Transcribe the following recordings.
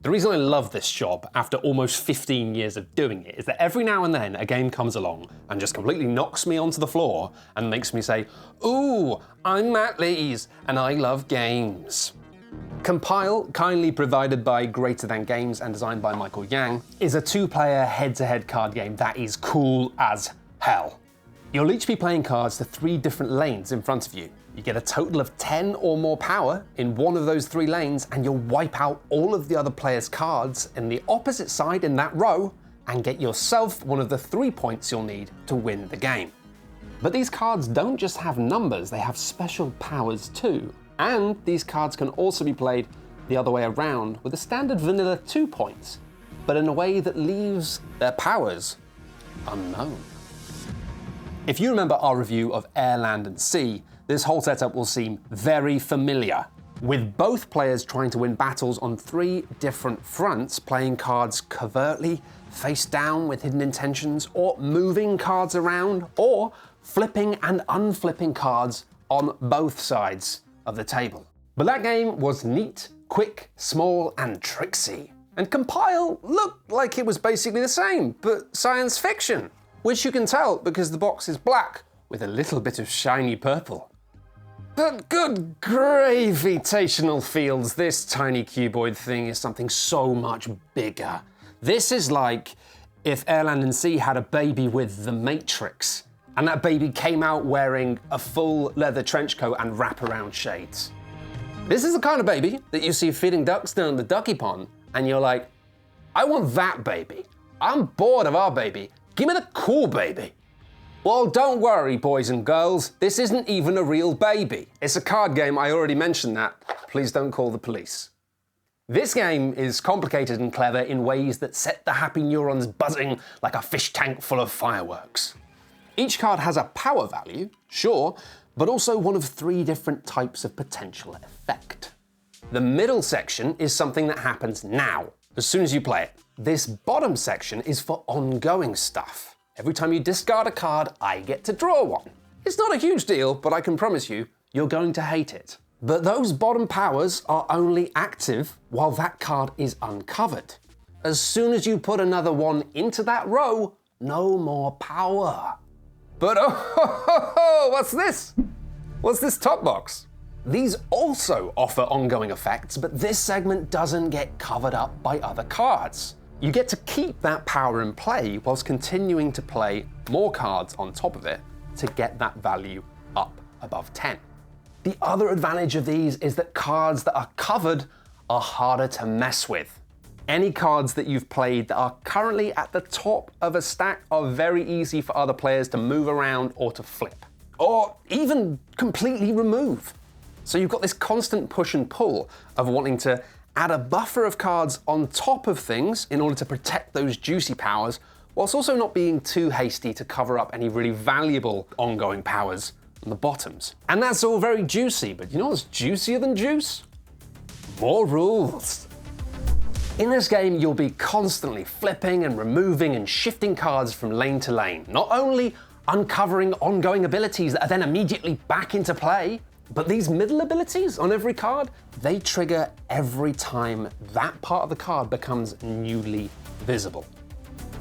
The reason I love this job after almost 15 years of doing it is that every now and then a game comes along and just completely knocks me onto the floor and makes me say, "Ooh, I'm Matt Lees and I love games." Compile, kindly provided by Greater Than Games and designed by Michael Yang, is a two-player head-to-head card game that is cool as hell. You'll each be playing cards to 3 different lanes in front of you. You get a total of 10 or more power in one of those 3 lanes, and you'll wipe out all of the other players' cards in the opposite side in that row and get yourself one of the 3 points you'll need to win the game. But these cards don't just have numbers, they have special powers too. And these cards can also be played the other way around with a standard vanilla 2 points, but in a way that leaves their powers unknown. If you remember our review of Air, Land and Sea, this whole setup will seem very familiar, with both players trying to win battles on 3 different fronts, playing cards covertly, face down with hidden intentions, or moving cards around, or flipping and unflipping cards on both sides of the table. But that game was neat, quick, small, and tricksy. And Compile looked like it was basically the same, but science fiction, which you can tell because the box is black with a little bit of shiny purple. But good gravitational fields, this tiny cuboid thing is something so much bigger. This is like if Air, Land and Sea had a baby with the Matrix, and that baby came out wearing a full leather trench coat and wraparound shades. This is the kind of baby that you see feeding ducks down the ducky pond, and you're like, I want that baby. I'm bored of our baby. Give me the cool baby. Well, don't worry, boys and girls. This isn't even a real baby. It's a card game, I already mentioned that. Please don't call the police. This game is complicated and clever in ways that set the happy neurons buzzing like a fish tank full of fireworks. Each card has a power value, sure, but also one of 3 different types of potential effect. The middle section is something that happens now, as soon as you play it. This bottom section is for ongoing stuff. Every time you discard a card, I get to draw one. It's not a huge deal, but I can promise you, you're going to hate it. But those bottom powers are only active while that card is uncovered. As soon as you put another one into that row, no more power. But oh, what's this? What's this top box? These also offer ongoing effects, but this segment doesn't get covered up by other cards. You get to keep that power in play whilst continuing to play more cards on top of it to get that value up above 10. The other advantage of these is that cards that are covered are harder to mess with. Any cards that you've played that are currently at the top of a stack are very easy for other players to move around or to flip, or even completely remove. So you've got this constant push and pull of wanting to add a buffer of cards on top of things in order to protect those juicy powers, whilst also not being too hasty to cover up any really valuable ongoing powers on the bottoms. And that's all very juicy, but you know what's juicier than juice? More rules. In this game, you'll be constantly flipping and removing and shifting cards from lane to lane, not only uncovering ongoing abilities that are then immediately back into play, but these middle abilities on every card, they trigger every time that part of the card becomes newly visible.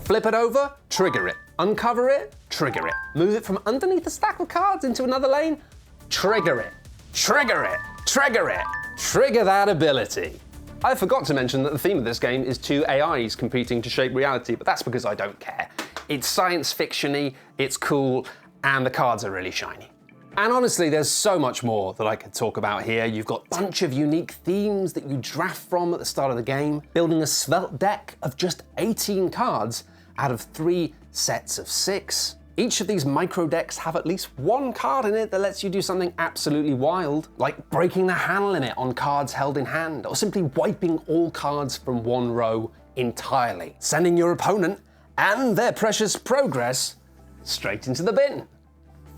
Flip it over, trigger it. Uncover it, trigger it. Move it from underneath a stack of cards into another lane, trigger it. Trigger it, trigger it. Trigger that ability. I forgot to mention that the theme of this game is 2 AIs competing to shape reality, but that's because I don't care. It's science fiction-y, it's cool, and the cards are really shiny. And honestly, there's so much more that I could talk about here. You've got a bunch of unique themes that you draft from at the start of the game, building a svelte deck of just 18 cards out of 3 sets of 6. Each of these micro decks have at least 1 card in it that lets you do something absolutely wild, like breaking the hand limit on cards held in hand, or simply wiping all cards from one row entirely, sending your opponent and their precious progress straight into the bin.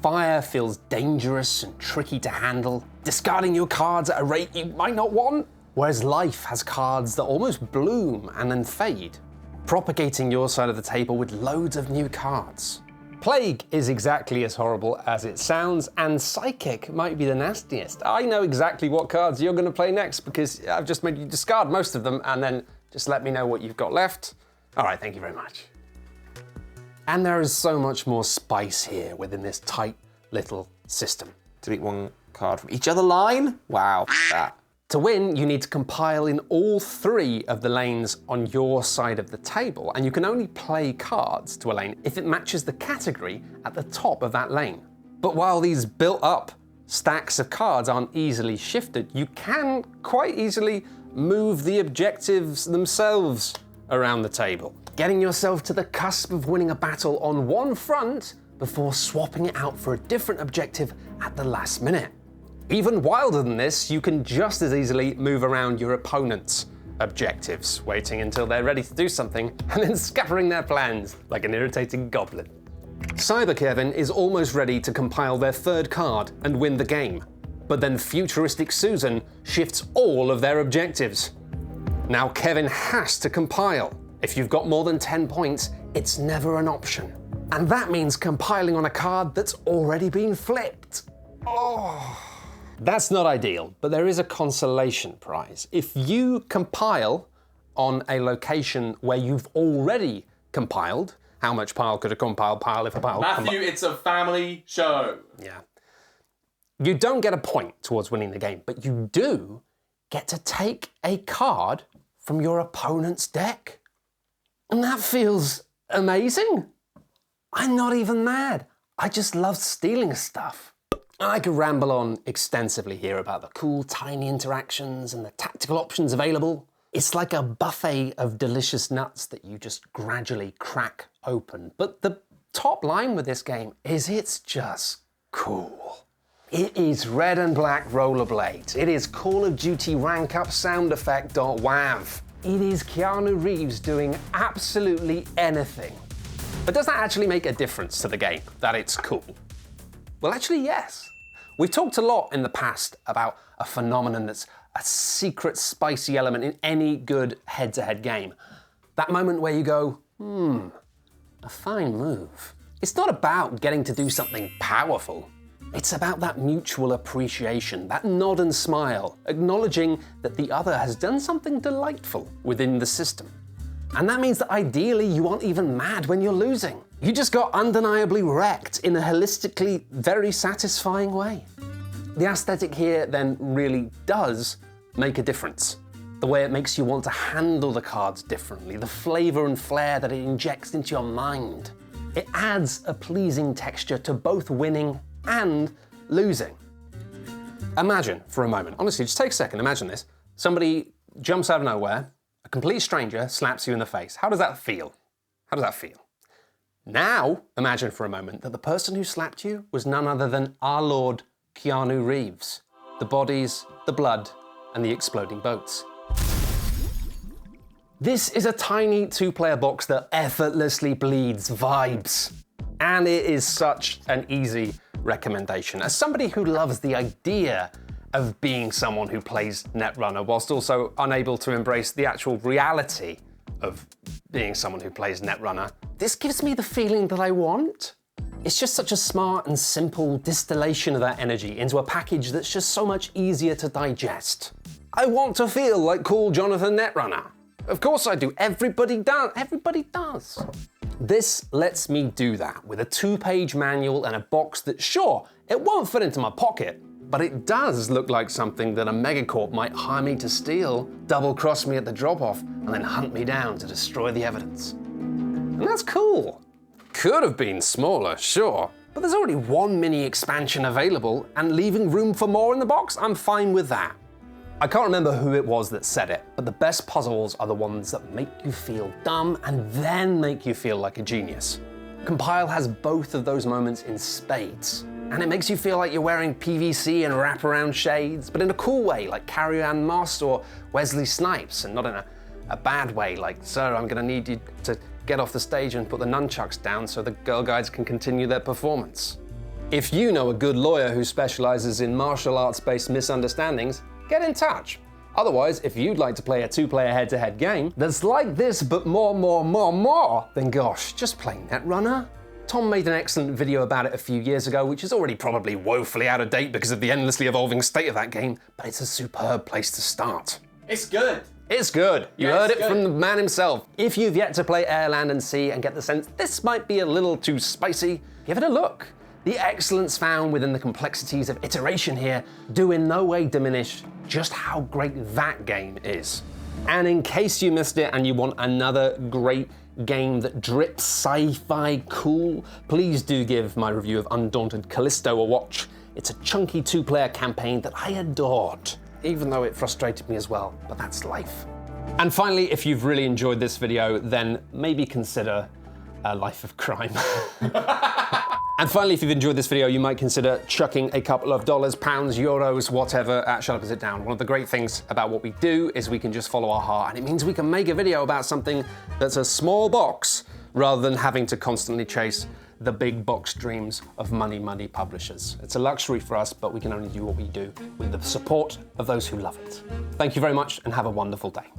Fire feels dangerous and tricky to handle, discarding your cards at a rate you might not want, whereas life has cards that almost bloom and then fade, propagating your side of the table with loads of new cards. Plague is exactly as horrible as it sounds, and Psychic might be the nastiest. I know exactly what cards you're going to play next because I've just made you discard most of them and then Just let me know what you've got left. All right, thank you very much. And there is so much more spice here within this tight little system. Delete one card from each other line? Wow, that. To win, you need to compile in all 3 of the lanes on your side of the table, and you can only play cards to a lane if it matches the category at the top of that lane. But while these built-up stacks of cards aren't easily shifted, you can quite easily move the objectives themselves around the table, getting yourself to the cusp of winning a battle on one front before swapping it out for a different objective at the last minute. Even wilder than this, you can just as easily move around your opponent's objectives, waiting until they're ready to do something and then scattering their plans like an irritating goblin. Cyber Kevin is almost ready to compile their 3rd card and win the game, but then Futuristic Susan shifts all of their objectives. Now Kevin has to compile. If you've got more than 10 points, it's never an option. And that means compiling on a card that's already been flipped. Oh. That's not ideal, but there is a consolation prize. If you compile on a location where you've already compiled, how much pile could a compiled pile if a pile... Matthew, it's a family show. Yeah. You don't get a point towards winning the game, but you do get to take a card from your opponent's deck. And that feels amazing. I'm not even mad. I just love stealing stuff. I could ramble on extensively here about the cool tiny interactions and the tactical options available. It's like a buffet of delicious nuts that you just gradually crack open. But the top line with this game is it's just cool. It is red and black rollerblades. It is Call of Duty rank up sound effect.wav. It is Keanu Reeves doing absolutely anything. But does that actually make a difference to the game, that it's cool? Well, actually, yes. We've talked a lot in the past about a phenomenon that's a secret spicy element in any good head-to-head game. That moment where you go, a fine move. It's not about getting to do something powerful. It's about that mutual appreciation, that nod and smile, acknowledging that the other has done something delightful within the system. And that means that ideally you aren't even mad when you're losing. You just got undeniably wrecked in a holistically very satisfying way. The aesthetic here then really does make a difference. The way it makes you want to handle the cards differently, the flavor and flair that it injects into your mind. It adds a pleasing texture to both winning and losing. Imagine for a moment, honestly, just take a second, imagine this. Somebody jumps out of nowhere, a complete stranger slaps you in the face. How does that feel? How does that feel? Now, imagine for a moment that the person who slapped you was none other than our Lord Keanu Reeves. The bodies, the blood, and the exploding boats. This is a tiny 2-player box that effortlessly bleeds vibes. And it is such an easy recommendation. As somebody who loves the idea of being someone who plays Netrunner whilst also unable to embrace the actual reality of being someone who plays Netrunner, this gives me the feeling that I want. It's just such a smart and simple distillation of that energy into a package that's just so much easier to digest. I want to feel like cool Jonathan Netrunner. Of course I do, everybody does, everybody does. This lets me do that with a 2-page manual and a box that, sure, it won't fit into my pocket, but it does look like something that a megacorp might hire me to steal, double-cross me at the drop-off, and then hunt me down to destroy the evidence. And that's cool. Could have been smaller, sure, but there's already one mini expansion available, and leaving room for more in the box, I'm fine with that. I can't remember who it was that said it, but the best puzzles are the ones that make you feel dumb and then make you feel like a genius. Compile has both of those moments in spades, and it makes you feel like you're wearing PVC and wraparound shades, but in a cool way, like Carrie-Anne Moss or Wesley Snipes, and not in a bad way, like, sir, I'm gonna need you to get off the stage and put the nunchucks down so the girl guides can continue their performance. If you know a good lawyer who specializes in martial arts-based misunderstandings, get in touch. Otherwise, if you'd like to play a 2-player head-to-head game that's like this but more, then gosh, just play Netrunner. Tom made an excellent video about it a few years ago, which is already probably woefully out of date because of the endlessly evolving state of that game, but it's a superb place to start. It's good. It's good. You heard it from the man himself. If you've yet to play Air, Land and Sea and get the sense this might be a little too spicy, give it a look. The excellence found within the complexities of iteration here do in no way diminish just how great that game is. And in case you missed it and you want another great game that drips sci-fi cool, please do give my review of Undaunted Callisto a watch. It's a chunky 2-player campaign that I adored, even though it frustrated me as well, but that's life. And finally, if you've really enjoyed this video, then maybe consider a life of crime. And finally, if you've enjoyed this video, you might consider chucking a couple of dollars, pounds, euros, whatever, Shut Up and Sit Down. One of the great things about what we do is we can just follow our heart, and it means we can make a video about something that's a small box rather than having to constantly chase the big box dreams of money publishers. It's a luxury for us, but we can only do what we do with the support of those who love it. Thank you very much and have a wonderful day.